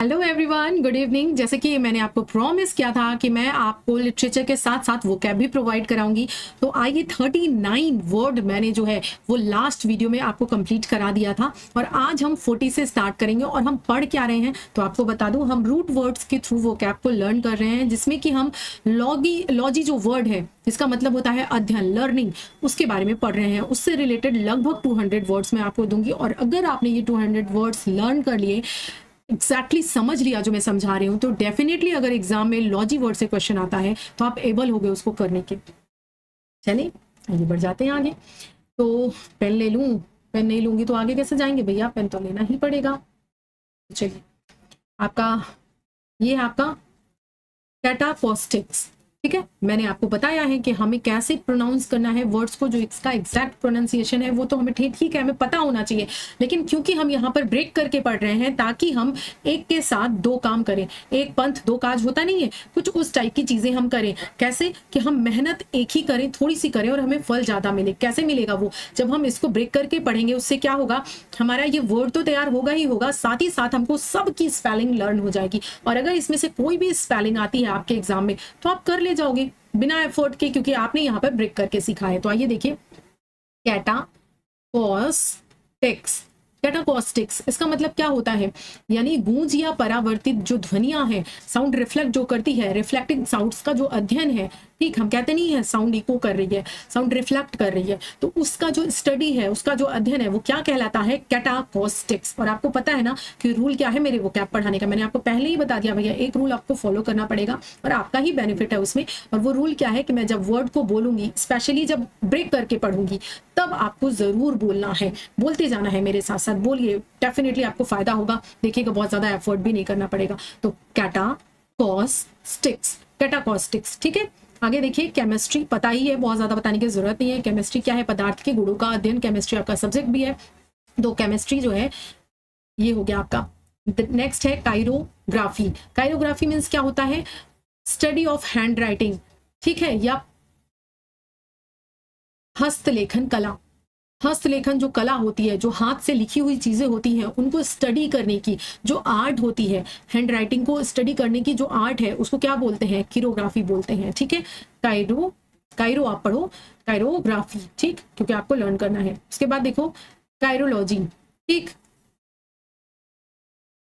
Hello everyone, good evening. जैसे कि मैंने आपको प्रॉमिस किया था कि मैं आपको लिटरेचर के साथ साथ वोकैब भी प्रोवाइड कराऊंगी, तो आइए 39 वर्ड मैंने जो है वो लास्ट वीडियो में आपको कंप्लीट करा दिया था और आज हम 40 से स्टार्ट करेंगे। और हम पढ़ क्या रहे हैं तो आपको बता दूं, हम रूट वर्ड्स के थ्रू वोकैब को लर्न कर रहे हैं, जिसमें कि हम लॉजी जो वर्ड है जिसका मतलब होता है अध्ययन, लर्निंग, उसके बारे में पढ़ रहे हैं। उससे रिलेटेड लगभग 200 वर्ड्स मैं आपको दूंगी और अगर आपने ये 200 वर्ड्स लर्न कर लिए, एग्जैक्टली समझ लिया जो मैं समझा रही हूँ, तो डेफिनेटली अगर एग्जाम में लॉजी वर्ड से क्वेश्चन आता है तो आप एबल हो गए उसको करने के। चलिए आगे बढ़ जाते हैं आगे। तो पेन ले लूँ, पेन नहीं लूंगी तो आगे कैसे जाएंगे भैया, पेन तो लेना ही पड़ेगा। चलिए, आपका ये है आपका कैटाकोस्टिक्स, ठीक है। मैंने आपको बताया है कि हमें कैसे प्रोनाउंस करना है वर्ड्स को, जो इसका एग्जैक्ट प्रोनाउंसिएशन है वो तो हमें ठीक है हमें पता होना चाहिए, लेकिन क्योंकि हम यहाँ पर ब्रेक करके पढ़ रहे हैं ताकि हम एक के साथ दो काम करें, एक पंथ दो काज होता नहीं है, कुछ उस टाइप की चीजें हम करें। कैसे कि हम मेहनत एक ही करें, थोड़ी सी करें और हमें फल ज्यादा मिले। कैसे मिलेगा वो, जब हम इसको ब्रेक करके पढ़ेंगे उससे क्या होगा, हमारा ये वर्ड तो तैयार होगा ही होगा, साथ ही साथ हमको सबकी स्पेलिंग लर्न हो जाएगी। और अगर इसमें से कोई भी स्पेलिंग आती है आपके एग्जाम में तो आप कर ले जाओगे बिना एफर्ट के, क्योंकि आपने यहाँ पर ब्रेक करके सीखा है। तो आइए देखिए, कैटाकोस्टिक्स। कैटाकोस्टिक्स इसका मतलब क्या होता है, यानी गूंज या परावर्तित जो ध्वनियां हैं, साउंड रिफ्लेक्ट जो करती है, रिफ्लेक्टिंग साउंड्स का जो अध्ययन है। ठीक, हम कहते नहीं है साउंड इको कर रही है, साउंड रिफ्लेक्ट कर रही है, तो उसका जो स्टडी है, उसका जो अध्ययन है वो क्या कहलाता है, कैटाकोस्टिक्स। और आपको पता है ना कि रूल क्या है मेरे वोकैब पढ़ाने का, मैंने आपको पहले ही बता दिया भैया, एक रूल आपको फॉलो करना पड़ेगा और आपका ही बेनिफिट है उसमें। और वो रूल क्या है कि मैं जब वर्ड को बोलूंगी, स्पेशली जब ब्रेक करके पढ़ूंगी, तब आपको जरूर बोलना है, बोलते जाना है मेरे साथ साथ, बोलिए, डेफिनेटली आपको फायदा होगा। देखिएगा बहुत ज्यादा एफर्ट भी नहीं करना पड़ेगा। तो कैटाकोस्टिक्स, कैटाकोस्टिक्स, ठीक है। आगे देखिए, केमिस्ट्री पता ही है, बहुत ज्यादा बताने की जरूरत नहीं है। केमिस्ट्री क्या है, पदार्थ के गुणों का अध्ययन, केमिस्ट्री आपका सब्जेक्ट भी है। तो केमिस्ट्री जो है ये हो गया आपका। नेक्स्ट है काइरोग्राफी। काइरोग्राफी मीन्स क्या होता है, स्टडी ऑफ हैंड राइटिंग, ठीक है, या हस्तलेखन कला। हस्तलेखन जो कला होती है, जो हाथ से लिखी हुई चीजें होती हैं, उनको स्टडी करने की जो आर्ट होती है, हैंड राइटिंग को स्टडी करने की जो आर्ट है, उसको क्या बोलते हैं, काइरोग्राफी बोलते हैं। ठीक है, काइरो आप पढ़ो, काइरोग्राफी, ठीक, क्योंकि आपको लर्न करना है। उसके बाद देखो काइरोलॉजी, ठीक,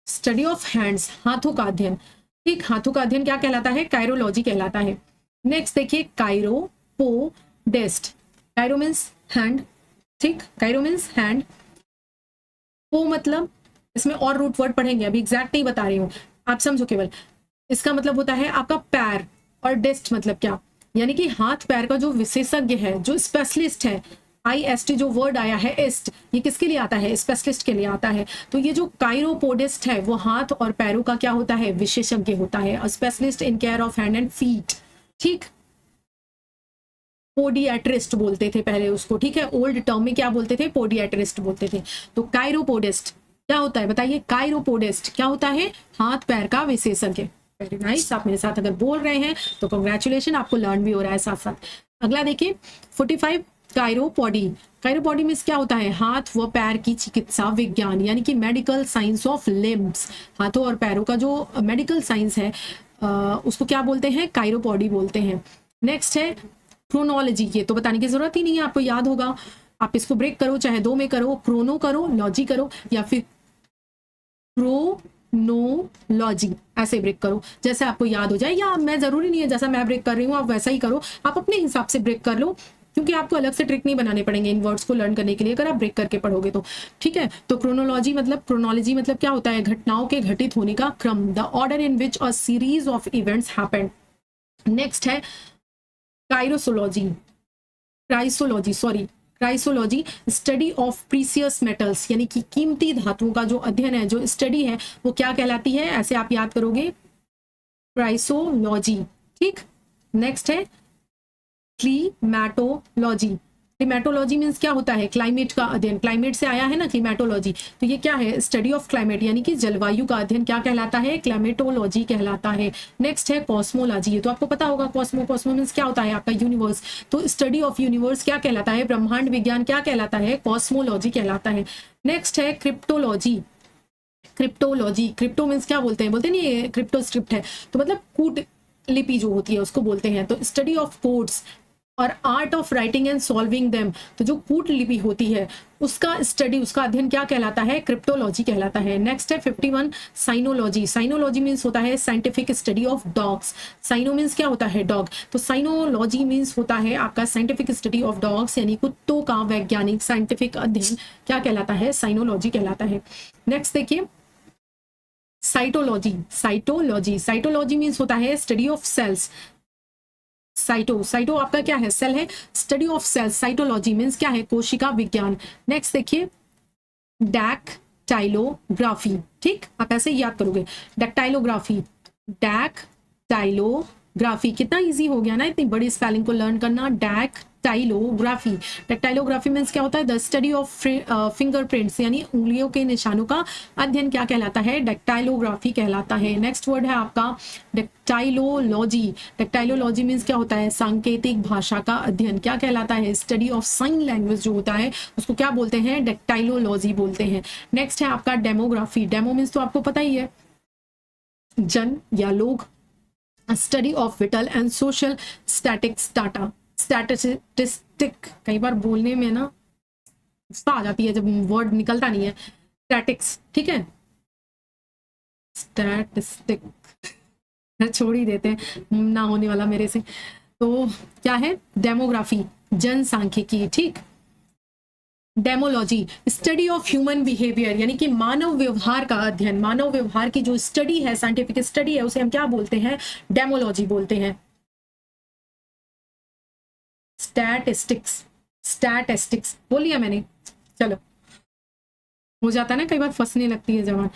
स्टडी ऑफ हैंड्स, हाथों का अध्ययन, ठीक, हाथों का अध्ययन क्या कहलाता है, काइरोलॉजी कहलाता है। नेक्स्ट देखिए काइरोपोडेस्ट। काइरो मीन्स हैंड, ठीक, काइरो मीन्स हैंड, पो मतलब, इसमें और रूट वर्ड पढ़ेंगे, अभी एग्जैक्ट नहीं बता रही हूँ, आप समझो केवल। इसका मतलब होता है आपका पैर, और डेस्ट मतलब क्या, यानी कि हाथ पैर का जो विशेषज्ञ है, जो स्पेशलिस्ट है, IST जो वर्ड आया है एस्ट, ये किसके लिए आता है, स्पेशलिस्ट के लिए आता है। तो ये जो काइरोपोडिस्ट है वो हाथ और पैरों का क्या होता है, विशेषज्ञ होता है, specialist in care of hand and feet, ठीक। पोडियाट्रिस्ट बोलते थे पहले उसको, ठीक है, ओल्ड टर्म में क्या बोलते थे, पोडियाट्रिस्ट बोलते थे। तो काइरोपोडिस्ट क्या होता है बताइए, काइरोपोडिस्ट क्या होता है, हाथ पैर का विशेषज्ञ। वेरी नाइस, आप मेरे साथ अगर बोल रहे हैं तो कांग्रेचुलेशन, आपको लर्न भी हो रहा है साथ साथ। अगला देखिए 45 काइरोपॉडी। काइरोपॉडी मीन्स क्या होता है, हाथ व पैर की चिकित्सा विज्ञान, यानी कि मेडिकल साइंस ऑफ लिम्स। हाथों और पैरों का जो मेडिकल साइंस है उसको क्या बोलते हैं, काइरोपॉडी बोलते हैं। नेक्स्ट है क्रोनोलॉजी, ये तो बताने की जरूरत ही नहीं है, आपको याद होगा। आप इसको ब्रेक करो, चाहे दो में करो, क्रोनो करो, लॉजी करो, या फिर क्रोनोलॉजी, ऐसे ब्रेक करो जैसे आपको याद हो जाए, या मैं जरूरी नहीं है जैसा मैं ब्रेक कर रही हूँ आप वैसा ही करो, आप अपने हिसाब से ब्रेक कर लो, क्योंकि आपको अलग से ट्रिक नहीं बनाने पड़ेंगे इन वर्ड्स को लर्न करने के लिए, अगर आप ब्रेक करके पढ़ोगे तो। ठीक है, तो क्रोनोलॉजी मतलब, क्रोनोलॉजी मतलब क्या होता है, घटनाओं के घटित होने का क्रम, the order in which a series of events happened. Next है क्राइसोलॉजी, स्टडी ऑफ प्रीसियस मेटल्स, यानी कि कीमती धातुओं का जो अध्ययन है, जो स्टडी है, वो क्या कहलाती है, ऐसे आप याद करोगे, क्राइसोलॉजी, ठीक। नेक्स्ट है क्लीमैटोलॉजी। क्लीमैटोलॉजी मीन्स क्या होता है, क्लाइमेट का अध्ययन, क्लाइमेट से आया है ना क्लीमैटोलॉजी, तो ये क्या है, स्टडी ऑफ क्लाइमेट, यानी कि जलवायु का अध्ययन क्या कहलाता है, क्लाइमेटोलॉजी कहलाता है। नेक्स्ट है कॉस्मोलॉजी, ये तो आपको पता होगा, कॉस्मो मीन्स क्या होता है आपका यूनिवर्स, तो स्टडी ऑफ यूनिवर्स क्या कहलाता है, ब्रह्मांड विज्ञान क्या कहलाता है, कॉस्मोलॉजी कहलाता है। नेक्स्ट है क्रिप्टोलॉजी। क्रिप्टोलॉजी, क्रिप्टो मीन्स क्या बोलते हैं, बोलते नहीं ये क्रिप्टो स्क्रिप्ट है, तो मतलब कूट लिपि जो होती है उसको बोलते हैं। तो स्टडी ऑफ कोड्स और art of writing and solving them, तो जो कूट लिपि होती है उसका स्टडी, उसका अध्ययन क्या कहलाता है, क्रिप्टोलॉजी कहलाता है। नेक्स्ट है 51 साइनोलॉजी। साइनोलॉजी मीन्स होता है scientific study of dogs. Cyno means क्या होता है, डॉग, तो साइनोलॉजी मीन्स होता है आपका साइंटिफिक स्टडी ऑफ डॉग्स, यानी कुत्तों का वैज्ञानिक साइंटिफिक अध्ययन क्या कहलाता है, साइनोलॉजी कहलाता है। नेक्स्ट देखिए साइटोलॉजी। साइटोलॉजी, साइटोलॉजी मीन्स होता है स्टडी ऑफ सेल्स। साइटो आपका क्या है, सेल है, study of cells. Cytology means क्या है, कोशिका विज्ञान। नेक्स्ट देखिए डैक्टाइलोग्राफी, ठीक, आप ऐसे याद करोगे, डैक्टाइलोग्राफी, डैक्टाइलोग्राफी, कितना इजी हो गया ना इतनी बड़ी स्पेलिंग को लर्न करना। डैक्टाइलोग्राफी, डैक्टाइलोग्राफी मीन्स क्या होता है, द स्टडी ऑफ फिंगरप्रिंट्स, यानी उंगलियों के निशानों का अध्ययन क्या कहलाता है, डैक्टाइलोग्राफी कहलाता है। नेक्स्ट वर्ड है आपका डैक्टाइलोलॉजी। डैक्टाइलोलॉजी मीन्स क्या होता है, सांकेतिक भाषा का अध्ययन क्या कहलाता है, स्टडी ऑफ साइन लैंग्वेज जो होता है उसको क्या बोलते हैं, डैक्टाइलोलॉजी बोलते हैं। नेक्स्ट है आपका डेमोग्राफी। डेमो मीन्स तो आपको पता ही है, जन या लोग, study of whittle and social statics data. Statistic, कई बार बोलने में ना गुस्सा आ जाती है जब वर्ड निकलता नहीं है, स्टैटिक्स, ठीक है, स्टैटिस्टिक छोड़ ही देते हैं, ना होने वाला मेरे से। तो क्या है, डेमोग्राफी, जनसांख्यिकी, ठीक। डेमोलॉजी, स्टडी ऑफ ह्यूमन बिहेवियर, यानी कि मानव व्यवहार का अध्ययन, मानव व्यवहार की जो स्टडी है, साइंटिफिक स्टडी है, उसे हम क्या बोलते हैं, डेमोलॉजी बोलते हैं। स्टैटिस्टिक्स, स्टैटिस्टिक्स बोल लिया मैंने, चलो हो जाता है ना कई बार, फंसने लगती है जवान।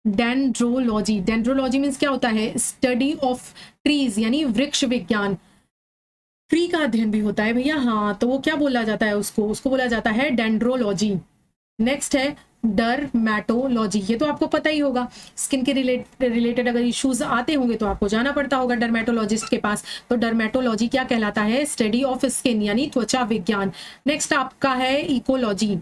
डेंड्रोलॉजी, डेंड्रोलॉजी मीन्स क्या होता है, स्टडी ऑफ ट्रीज, यानी वृक्ष विज्ञान। ट्री का अध्ययन भी होता है भैया, हाँ, तो वो क्या बोला जाता है, उसको बोला जाता है डेंड्रोलॉजी। नेक्स्ट है डर्मेटोलॉजी, ये तो आपको पता ही होगा, स्किन के रिलेटेड अगर इश्यूज आते होंगे तो आपको जाना पड़ता होगा डर्मेटोलॉजिस्ट के पास। तो डर्मेटोलॉजी क्या कहलाता है, स्टडी ऑफ स्किन, यानी त्वचा विज्ञान। नेक्स्ट आपका है इकोलॉजी।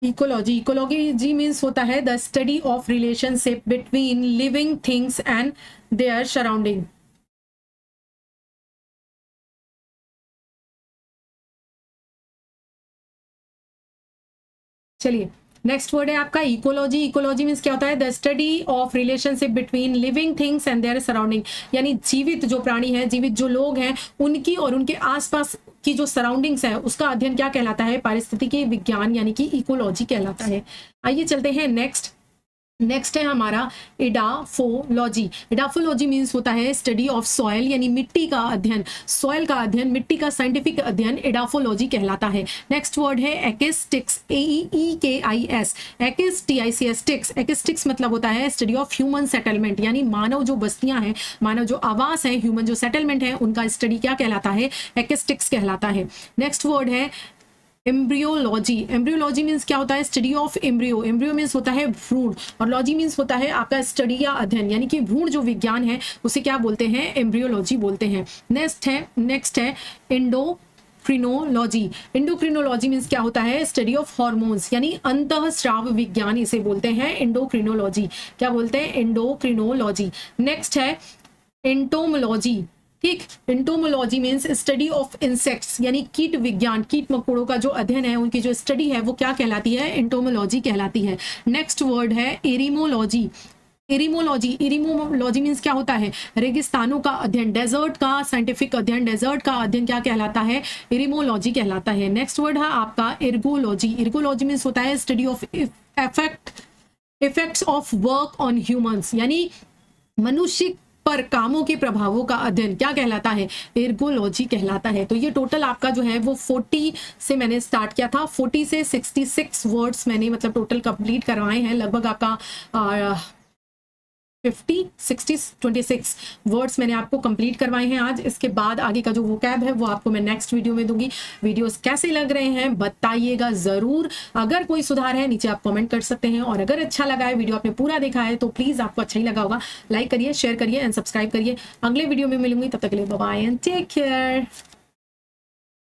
इकोलॉजी मीन्स होता है the study of relationship between living things and their surrounding. चलिए नेक्स्ट वर्ड है आपका इकोलॉजी। इकोलॉजी मीन्स क्या होता है, the study of relationship between living things and their surrounding, यानी जीवित जो प्राणी हैं, जीवित जो लोग हैं, उनकी और उनके आसपास की जो सराउंडिंग्स है उसका अध्ययन क्या कहलाता है, पारिस्थितिकी विज्ञान, यानी कि इकोलॉजी कहलाता है। आइए चलते हैं नेक्स्ट है हमारा इडाफोलॉजी। इडाफोलॉजी मीन्स होता है स्टडी ऑफ सॉयल, यानी मिट्टी का अध्ययन, सॉयल का अध्ययन, मिट्टी का साइंटिफिक अध्ययन इडाफोलॉजी कहलाता है। नेक्स्ट वर्ड है एक्स्टिक्स, AEKIS, एक्स्टिक्स। एक्स्टिक्स मतलब होता है स्टडी ऑफ ह्यूमन सेटलमेंट, यानी मानव जो बस्तियां हैं, मानव जो आवास है, ह्यूमन जो सेटलमेंट है, उनका स्टडी क्या कहलाता है, एक्स्टिक्स कहलाता है। नेक्स्ट वर्ड है एम्ब्रियोलॉजी। एम्ब्रियोलॉजी मीन्स क्या होता है, study of embryo. Embryo means होता है भ्रूण, और लॉजी मीन्स होता है आपका स्टडी या अध्ययन, यानी कि भ्रूण जो विज्ञान है उसे क्या बोलते हैं, एम्ब्रियोलॉजी बोलते हैं। नेक्स्ट है एंडोक्रिनोलॉजी। एंडोक्रिनोलॉजी मीन्स क्या होता है, स्टडी ऑफ हार्मोन्स, यानी अंतःस्राव विज्ञान इसे बोलते हैं एंडोक्रिनोलॉजी। क्या बोलते हैं, एंडोक्रिनोलॉजी। नेक्स्ट है एंटोमोलॉजी, ठीक। Entomology means study of insects, यानी कीट विज्ञान, कीट मकोड़ों का जो अध्ययन है, उनकी जो स्टडी है वो क्या कहलाती है, एंटोमोलॉजी कहलाती है। नेक्स्ट वर्ड है एरिमोलॉजी। एरिमोलॉजी मीन्स क्या होता है, रेगिस्तानों का अध्ययन, डेजर्ट का साइंटिफिक अध्ययन, डेजर्ट का अध्ययन क्या कहलाता है, एरिमोलॉजी कहलाता है। नेक्स्ट वर्ड है आपका एर्गोलॉजी। एर्गोलॉजी मीन्स होता है study of effects of work on humans, यानी मनुष्य पर कामों के प्रभावों का अध्ययन क्या कहलाता है, एर्गोलॉजी कहलाता है। तो ये टोटल आपका जो है वो 40 से मैंने स्टार्ट किया था, 40 से 66 वर्ड्स मैंने मतलब टोटल कंप्लीट करवाए हैं। लगभग आपका 26 वर्ड्स मैंने आपको कंप्लीट करवाए हैं आज। इसके बाद आगे का जो वोकैब है वो आपको मैं नेक्स्ट वीडियो में दूंगी। वीडियोस कैसे लग रहे हैं बताइएगा ज़रूर। अगर कोई सुधार है नीचे आप कमेंट कर सकते हैं, और अगर अच्छा लगा है, वीडियो आपने पूरा देखा है तो प्लीज़, आपको अच्छा ही लगा होगा, लाइक करिए, शेयर करिए एंड सब्सक्राइब करिए। अगले वीडियो में मिलूंगी, तब तक के लिए bye bye and take care.